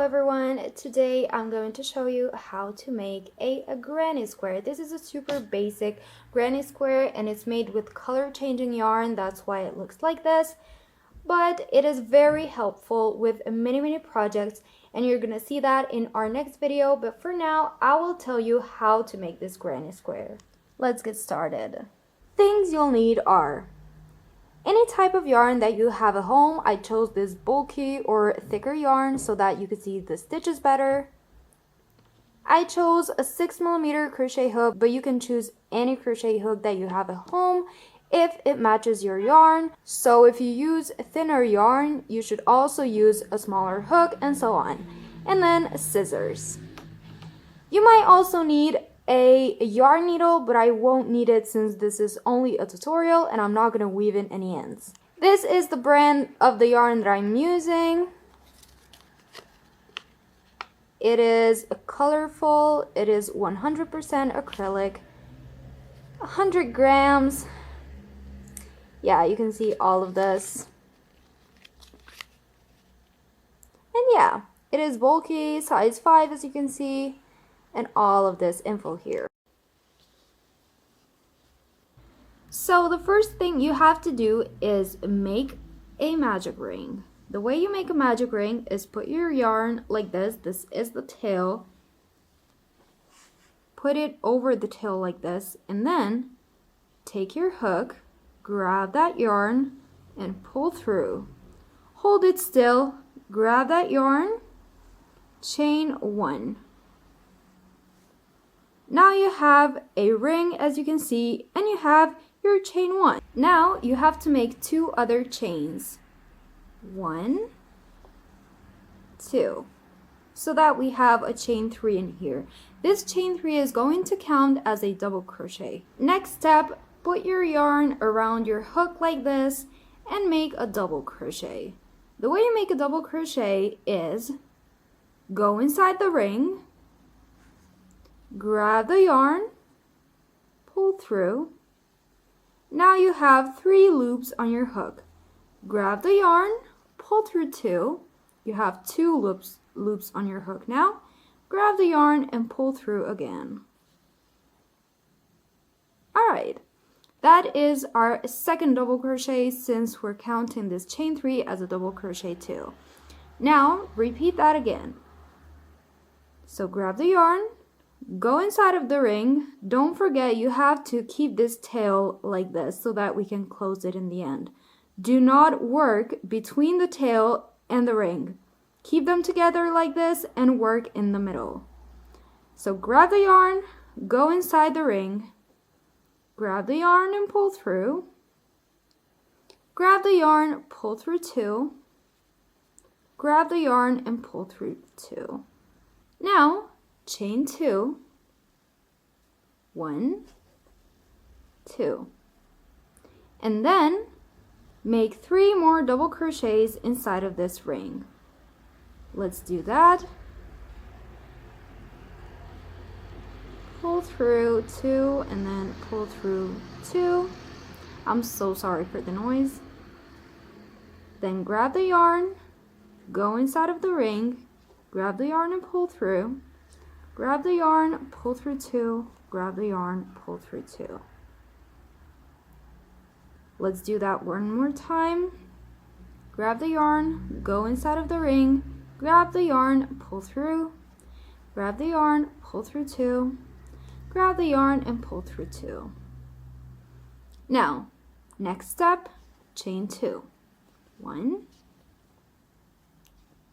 everyone, today I'm going to show you how to make a granny square. This is a super basic granny square and it's made with color changing yarn. That's why it looks like this, but it is very helpful with many projects and you're gonna see that in our next video. But for now, I will tell you how to make this granny square. Let's get started. Things you'll need are any type of yarn that you have at home. I chose this bulky or thicker yarn so that you could see the stitches better. I chose a 6mm crochet hook, but you can choose any crochet hook that you have at home if it matches your yarn. So if you use thinner yarn, you should also use a smaller hook and so on. And then scissors. You might also need a yarn needle, but I won't need it since this is only a tutorial and I'm not going to weave in any ends. This is the brand of the yarn that I'm using. It is colorful, it is 100% acrylic, 100 grams. Yeah, you can see all of this. And yeah, it is bulky, size 5 as you can see. And all of this info here. So the first thing you have to do is make a magic ring. The way you make a magic ring is put your yarn like this. This is the tail. Put it over the tail like this, and then take your hook, grab that yarn, and pull through. Hold it still, grab that yarn, chain 1. Now you have a ring as you can see, and you have your chain 1. Now you have to make 2 other chains. 1, 2. So that we have a chain 3 in here. This chain 3 is going to count as a double crochet. Next step, put your yarn around your hook like this and make a double crochet. The way you make a double crochet is go inside the ring, grab the yarn, pull through. Now you have 3 loops on your hook. Grab the yarn, pull through 2. You have 2 loops on your hook now. Grab the yarn and pull through again. Alright, that is our second double crochet since we're counting this chain 3 as a double crochet too. Now repeat that again. So grab the yarn, go inside of the ring. Don't forget you have to keep this tail like this so that we can close it in the end. Do not work between the tail and the ring. Keep them together like this and work in the middle. So grab the yarn, go inside the ring, grab the yarn and pull through. Grab the yarn, pull through 2. Grab the yarn and pull through 2. Now chain 2, 1, 2, and then make 3 more double crochets inside of this ring. Let's do that. Pull through 2 and then pull through 2. I'm so sorry for the noise. Then grab the yarn, go inside of the ring, grab the yarn and pull through. Grab the yarn, pull through 2, grab the yarn, pull through 2. Let's do that one more time. Grab the yarn, go inside of the ring, grab the yarn, pull through. Grab the yarn, pull through 2. Grab the yarn and pull through 2. Now, next step, chain 2. 1,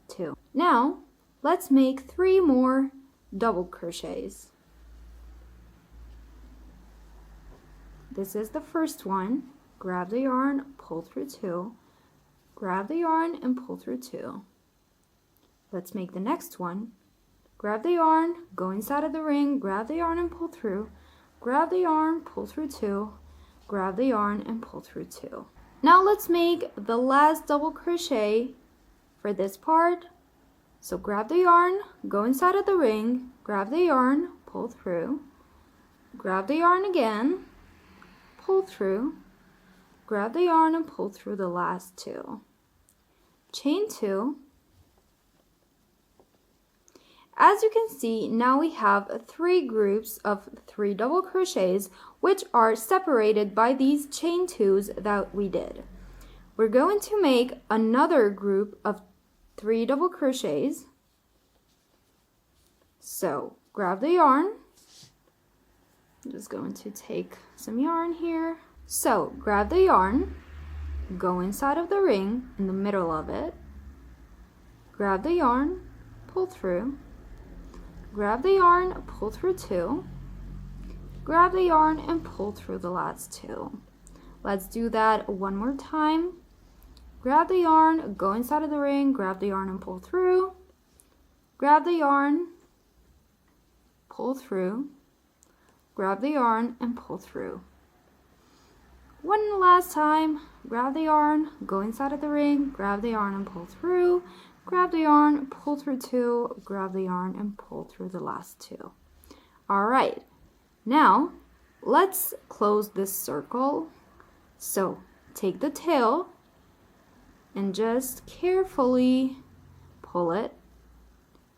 2. Now, let's make 3 more double crochets. This is the first one. Grab the yarn, pull through 2. Grab the yarn and pull through 2. Let's make the next one. Grab the yarn, go inside of the ring, grab the yarn and pull through. Grab the yarn, pull through 2. Grab the yarn and pull through 2. Now let's make the last double crochet for this part. So grab the yarn, go inside of the ring, grab the yarn, pull through, grab the yarn again, pull through, grab the yarn and pull through the last 2. Chain 2, As you can see, now we have 3 groups of 3 double crochets, which are separated by these chain 2s that we did. We're going to make another group of 3 double crochets. So grab the yarn. I'm just going to take some yarn here. So grab the yarn, go inside of the ring in the middle of it, grab the yarn, pull through, grab the yarn, pull through 2, grab the yarn and pull through the last 2. Let's do that one more time. Grab the yarn, go inside of the ring, grab the yarn and pull through, grab the yarn, pull through, grab the yarn and pull through. One last time, grab the yarn, go inside of the ring, grab the yarn and pull through, grab the yarn, pull through 2, grab the yarn and pull through the last 2. All right, now let's close this circle. So take the tail and just carefully pull it,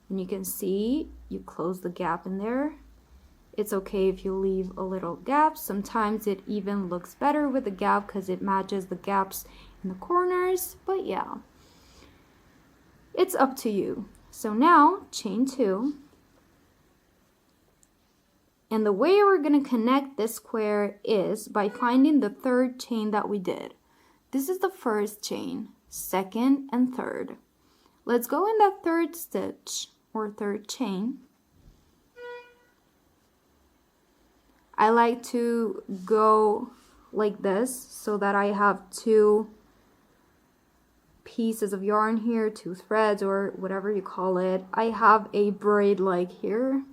and you can see you close the gap in there. It's okay if you leave a little gap. Sometimes it even looks better with the gap because it matches the gaps in the corners, but yeah, it's up to you. So now chain 2, and the way we're going to connect this square is by finding the 3rd chain that we did. This is the 1st chain, 2nd and 3rd. Let's go in that 3rd stitch or 3rd chain. I like to go like this so that I have 2 pieces of yarn here, 2 threads or whatever you call it. I have a braid like here,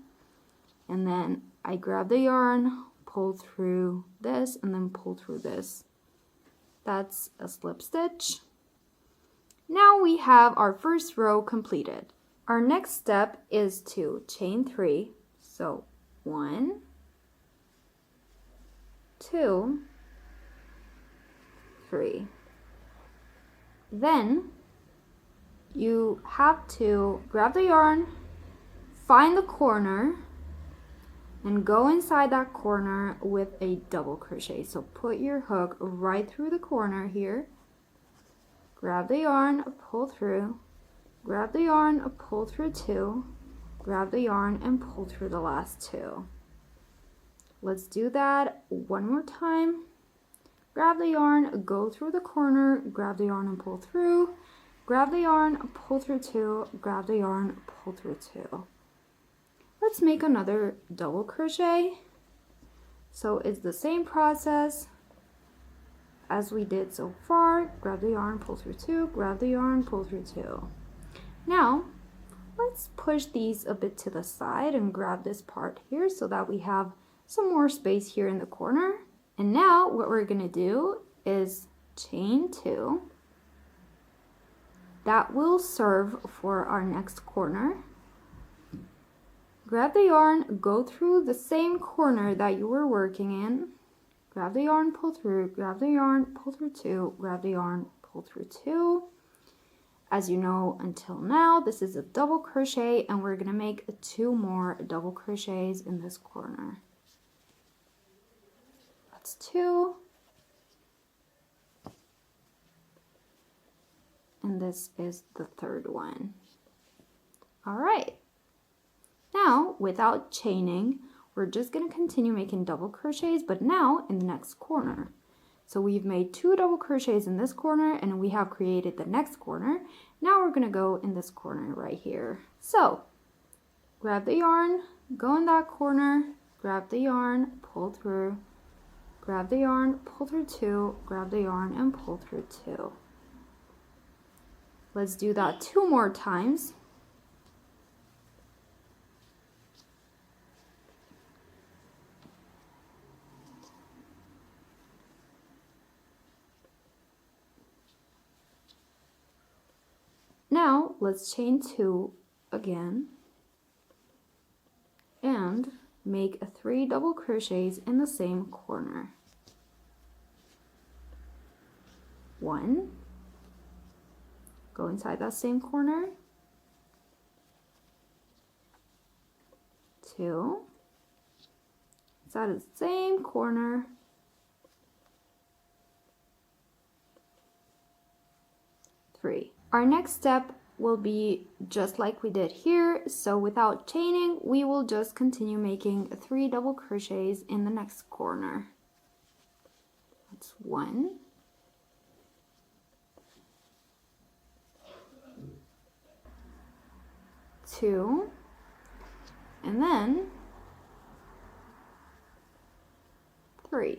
and then I grab the yarn, pull through this, and then pull through this. That's a slip stitch. Now we have our first row completed. Our next step is to chain 3. So 1, 2, 3. Then you have to grab the yarn, find the corner, and go inside that corner with a double crochet. So put your hook right through the corner here, grab the yarn, pull through, grab the yarn, pull through 2, grab the yarn and pull through the last 2. Let's do that one more time. Grab the yarn, go through the corner, grab the yarn and pull through, grab the yarn, pull through 2, grab the yarn, pull through 2. Let's make another double crochet. So it's the same process as we did so far. Grab the yarn, pull through 2, grab the yarn, pull through 2. Now let's push these a bit to the side and grab this part here so that we have some more space here in the corner. And now what we're going to do is chain 2. That will serve for our next corner. Grab the yarn, go through the same corner that you were working in. Grab the yarn, pull through, grab the yarn, pull through 2, grab the yarn, pull through 2. As you know, until now, this is a double crochet, and we're going to make 2 more double crochets in this corner. That's 2. And this is the 3rd one. All right. Now, without chaining, we're just going to continue making double crochets, but now in the next corner. So we've made 2 double crochets in this corner, and we have created the next corner. Now we're going to go in this corner right here. So grab the yarn, go in that corner, grab the yarn, pull through, grab the yarn, pull through 2, grab the yarn and pull through 2. Let's do that 2 more times. Now let's chain 2 again and make 3 double crochets in the same corner. 1, go inside that same corner, 2, inside of the same corner, 3. Our next step will be just like we did here, so without chaining, we will just continue making 3 double crochets in the next corner. That's 1, 2, and then 3.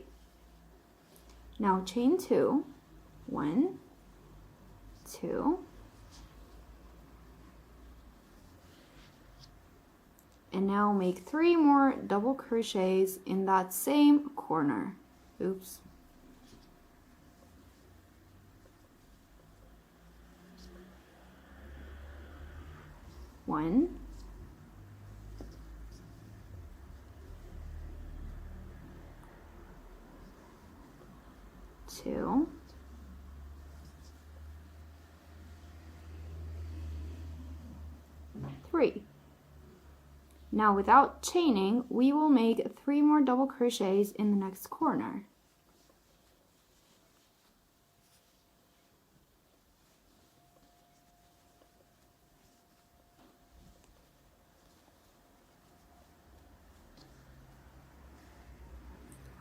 Now chain 2, 1, 2, and now make 3 more double crochets in that same corner. Oops. One, 2, 3. Now without chaining, we will make 3 more double crochets in the next corner.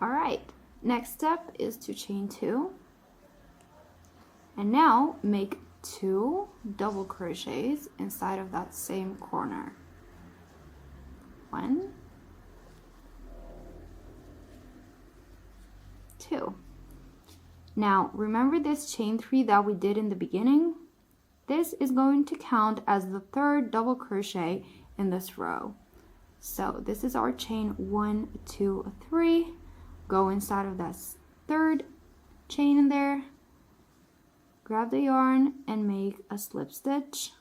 Alright, next step is to chain 2, and now make 2 double crochets inside of that same corner. 1, 2. Now remember this chain 3 that we did in the beginning? This is going to count as the 3rd double crochet in this row. So this is our chain 1, 2, 3. Go inside of that 3rd chain in there, grab the yarn and make a slip stitch.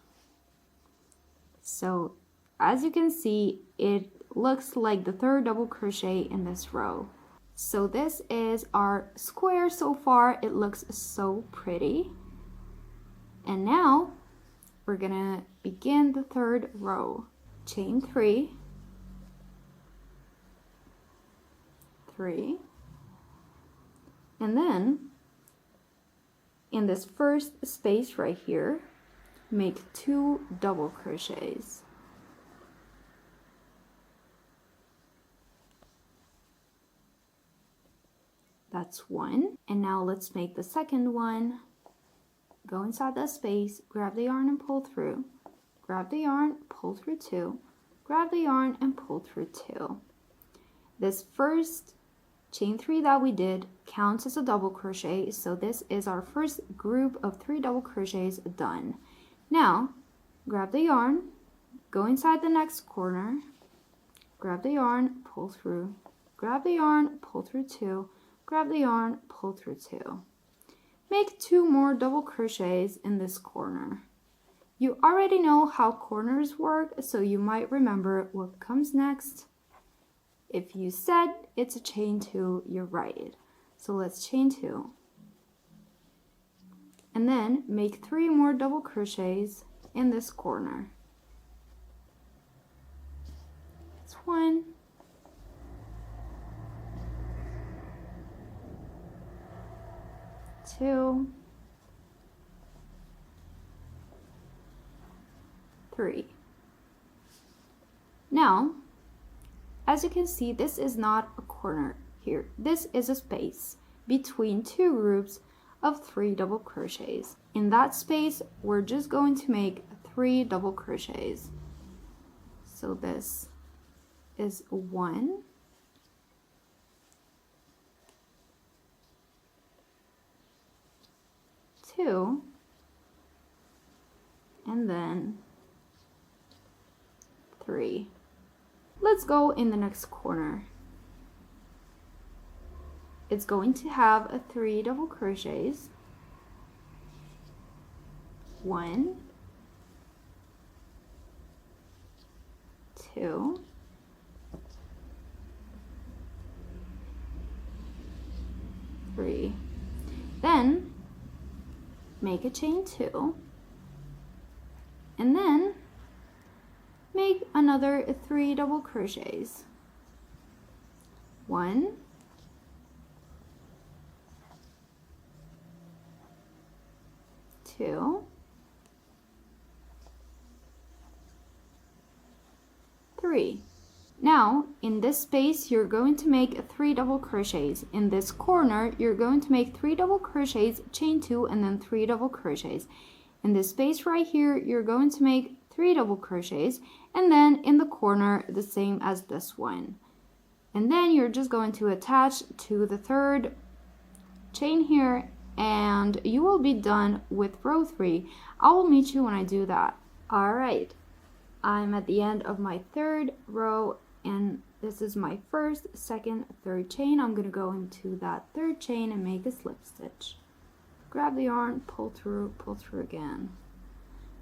So as you can see, it looks like the 3rd double crochet in this row. So this is our square so far. It looks so pretty. And now we're gonna begin the 3rd row. Chain 3, 3, and then in this first space right here, make 2 double crochets. That's 1, and now let's make the second one. Go inside that space, grab the yarn and pull through, grab the yarn, pull through 2, grab the yarn and pull through 2. This first chain 3 that we did counts as a double crochet, so this is our first group of 3 double crochets done. Now grab the yarn, go inside the next corner, grab the yarn, pull through, grab the yarn, pull through 2, grab the yarn, pull through 2. Make 2 more double crochets in this corner. You already know how corners work, so you might remember what comes next. If you said it's a chain 2, you're right. So let's chain 2. And then make 3 more double crochets in this corner. It's 1, 2, 3. Now, as you can see, this is not a corner here. This is a space between 2 groups of 3 double crochets. In that space, we're just going to make 3 double crochets. So this is 1, 2, and then 3. Let's go in the next corner. It's going to have 3 double crochets. 1, 2, 3. Then make a chain 2, and then make another 3 double crochets. 1, 2, 3. Now in this space you're going to make 3 double crochets. In this corner you're going to make 3 double crochets, chain 2, and then 3 double crochets. In this space right here you're going to make 3 double crochets, and then in the corner the same as this one. And then you're just going to attach to the third chain here, and you will be done with row 3. I will meet you when I do that. Alright, I'm at the end of my third row, and this is my first, second, third chain. I'm going to go into that third chain and make a slip stitch. Grab the yarn, pull through again.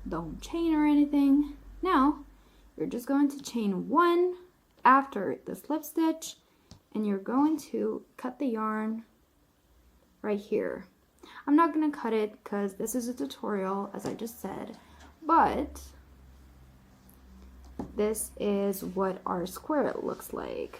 Don't chain or anything. Now you're just going to chain 1 after the slip stitch, and you're going to cut the yarn right here. I'm not going to cut it because this is a tutorial, as I just said, but this is what our square looks like.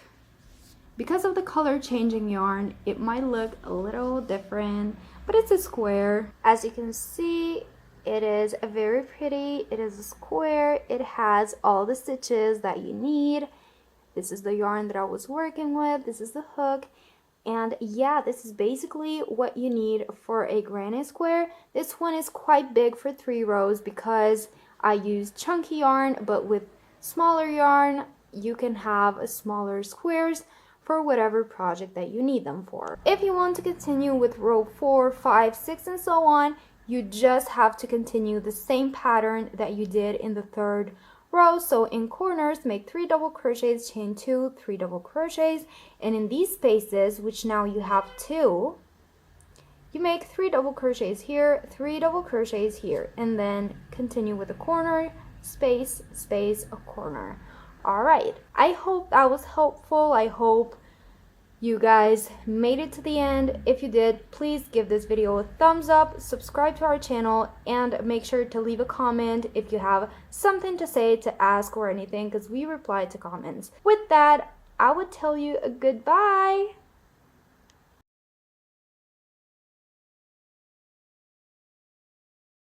Because of the color changing yarn, it might look a little different, but it's a square. As you can see, it is very pretty. It is a square. It has all the stitches that you need. This is the yarn that I was working with. This is the hook. And yeah, this is basically what you need for a granny square. This one is quite big for 3 rows because I used chunky yarn, but with smaller yarn, you can have smaller squares for whatever project that you need them for. If you want to continue with row 4, 5, 6, and so on, you just have to continue the same pattern that you did in the third row. So in corners, make 3 double crochets, chain 2, 3 double crochets, and in these spaces, which now you have 2, you make 3 double crochets here, 3 double crochets here, and then continue with a corner, space, space, a corner. Alright, I hope that was helpful. I hope you guys made it to the end. If you did, please give this video a thumbs up, subscribe to our channel, and make sure to leave a comment if you have something to say, to ask, or anything, because we reply to comments. With that, I would tell you a goodbye.